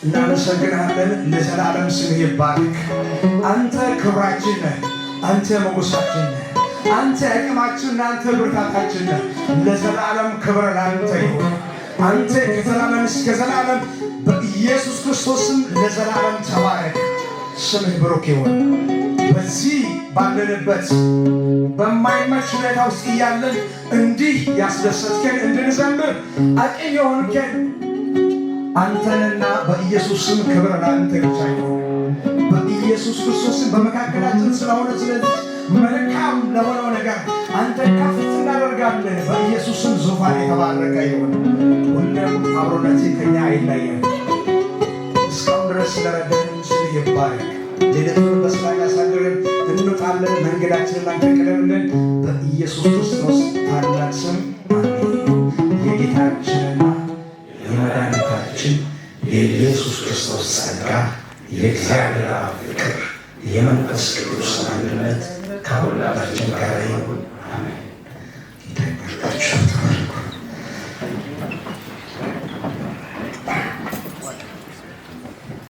እናመሰግናለን። ለዘላለም ስምህ ይባረክ። አንተ ክብራችን ነህ፣ አንተ ሞገሳችን ነህ፣ አንተ አቅማችን፣ አንተ ብርታታችን ነህ። ለዘላለም ክብር ላንተ ይሁን። አንተ ከዘላለም እስከ ዘላለም በኢየሱስ ክርስቶስም ለዘላለም ተባረክ። ስምህ ብሩክ ይሁን። በዚህ ባለንበት በማይመች ሁኔታ ውስጥ እያለን እንዲህ ያስደሰትከን እንድንዘምር አቅም የሆንከን አንተንና በኢየሱስ ስም ክብር ላንተ ብቻ ይሁን። በኢየሱስ ክርስቶስ በመካከላችን ስለሆነ ስለዚህ መልካም ለሆነው ነገር አንተ ከፍ እናደርጋለን። በኢየሱስ ስም ዙፋን የተባረከ ይሁን። ሁሌም አብሮነትህ ከኛ አይለየን። እስካሁን ድረስ ስለረዳን ስምህ ይባረክ። ሌሊቱን በሰላም ያሳድረን። እንወጣለን፣ መንገዳችንን አንተ ቅደምልን። በኢየሱስ ክርስቶስ ታላቅ ስም አሜን። የጌታችንና የመድኃኒታችን የኢየሱስ ክርስቶስ ጸጋ፣ የእግዚአብሔር አብ ፍቅር፣ የመንፈስ ቅዱስ አንድነት ከሁላችን ጋር ይሁን። አሜን። ጌታ ይባርካችሁ።